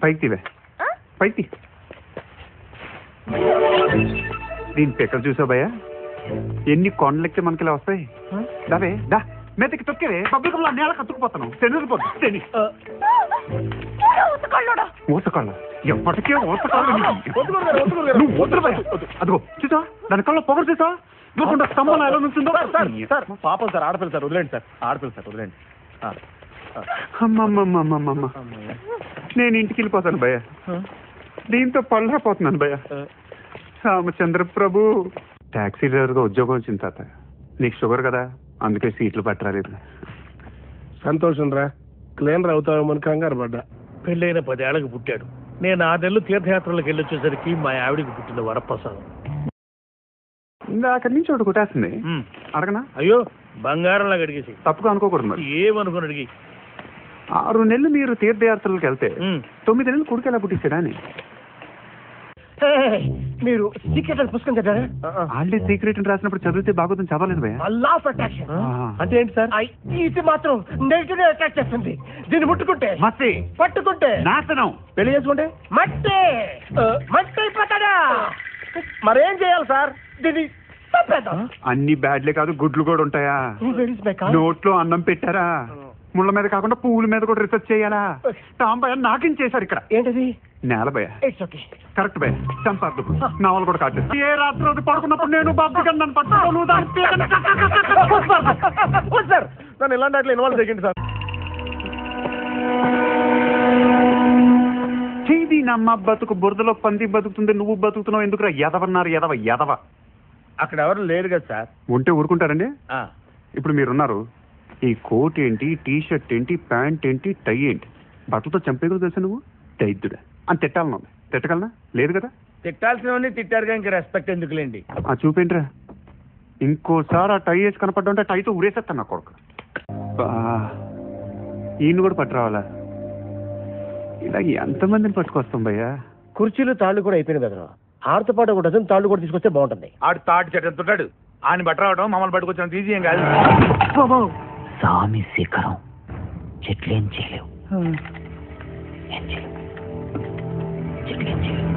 పైకి తీవే, పైకి. దీని పెక్కలు చూసావు భయ్యా, ఎన్ని కొండలెక్కితే మనకి ఇలా వస్తాయి. దావే దా, మెతకి తొక్కేవే, పబ్లిక్ నేల కత్తుకుపోతాను. శనిపోతుంది ఊతకాళ్ళ, ఎప్పటికే ఊతకాళ్ళు. అదిగో చూసా, దాని కళ్ళ పొగరు చూసా, దూకుండా స్తంభం ఎలా నుంచిందో. పాపం సార్, ఆడపిల్ల సార్, వదిలేండి సార్, ఆడపిల్ల సార్, వదిలేండి. అమ్మమ్మమ్మమ్మమ్మ, నేను ఇంటికి వెళ్ళిపోతాను భయ్య, దీంతో పళ్ళపోతున్నాను భయ్య. రామచంద్ర ప్రభు, టాక్సీ డ్రైవర్గా ఉద్యోగం వచ్చింది తాత. నీకు షుగర్ కదా, అందుకే సీట్లు పట్టరాలేదు. సంతోషం రా, క్లీనర్ అవుతామని కంగారు పడ్డా. పెళ్ళైన 10 ఏళ్ళకి పుట్టాడు. నేను 6 నెలలు తీర్థయాత్రలకు వెళ్ళొచ్చేసరికి మా ఆవిడికి పుట్టిన వరప్రసాదం. అక్కడి నుంచి ఒకటి కొట్టేస్తుంది, అడగనా? అయ్యో, బంగారంలా అడిగేసి. తప్పుగా అనుకోకూడదు మరి. ఏమనుకుని అడిగి. 6 నెలలు మీరు తీర్థయాత్రలకు వెళ్తే 9 నెలలు కొడుకు ఎలా పుట్టిస్తాడా అని. మీరు సీక్రెట్ అని పుస్తకం చదివారా? ఆల్రెడీ సీక్రెట్ అని రాసినప్పుడు చదివితే బాగోదని చదవలేదు భయ్య. లా ఆఫ్ అట్రాక్షన్ అంటే ఏంటి సార్? ఇది మాత్రం నెగిటివ్ అట్రాక్ట్ చేస్తుంది. దీన్ని ముట్టుకుంటే మట్టి, పట్టుకుంటే నాశనం, పెళ్లి చేసుకుంటే మట్టి మట్టి అయిపోతాడా? మరేం చేయాలి సార్? దీన్ని అన్ని బ్యాడ్లే కాదు, గుడ్లు కూడా ఉంటాయా? నోట్లో అన్నం పెట్టారా? ముళ్ళ మీద కాకుండా పువ్వుల మీద కూడా రీసెర్చ్ చేయాలా? టాంబయ్య నాకేం చేశారు ఇక్కడ. ఏంటది? నేల భయ. కరెక్ట్ భయ, చంపారు. నావల్ కూడా కాదు. ఏ రాత్రి రోజు పడుకున్నప్పుడు నేను బాబు నన్ను పట్టుకోను. సార్ నన్ను ఇలాంటి అట్లా ఇన్వాల్వ్ చేయండి సార్. చేది నమ్మ బతుకు బురదలో పంది బతుకుతుంది, నువ్వు బతుకుతున్నావు ఎందుకురా? ఎదవన్నారు, ఎదవ ఎదవ. అక్కడ ఎవరు లేరు కదా సార్. ఉంటే ఊరుకుంటారండి? ఇప్పుడు మీరున్నారు. ఈ కోట్ ఏంటి, టీ షర్ట్ ఏంటి, ప్యాంట్ ఏంటి, టై ఏంటి, బట్టలతో చంపే కూడా తెలుసా నువ్వు? దైద్యుడా అని తిట్టాలను. తిట్టగలనా? లేదు కదా. తిట్టాల్సినవన్నీ తిట్టారుగా, ఇంకా రెస్పెక్ట్ ఎందుకులేండి. చూపేంట్రా, ఇంకోసారి ఆ టై వేసి కనపడ్డా ఉంటే టైతో ఊరేసేస్తాను నా కొడుకు. ఈయన కూడా పట్టురావాలా? ఇలా ఎంతమందిని పట్టుకొస్తాం భయ్యా? కుర్చీలు తాళ్ళు కూడా అయిపోయిన కదా, ఆరుతో పాటు ఒక డజన్ తాళ్ళు కూడా తీసుకొస్తే బాగుంటుంది. ఆడు తాటి చెట్టు తుంటాడు, ఆయన పట్టరావడం మమ్మల్ని పట్టుకొచ్చిన ఈజీ ఏం కాదు. స్వామి శిఖరం, చెట్లు ఏం చేయలేవు, ఏం చేయలేవు, చెట్లు ఏం చేయలేవు,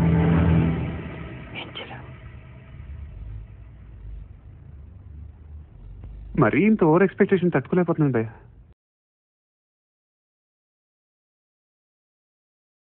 ఏం చేయలేవు. మరీ ఇంత ఓవర్ ఎక్స్పెక్టేషన్ తట్టుకోలేకపోతున్నాను భయ్యా.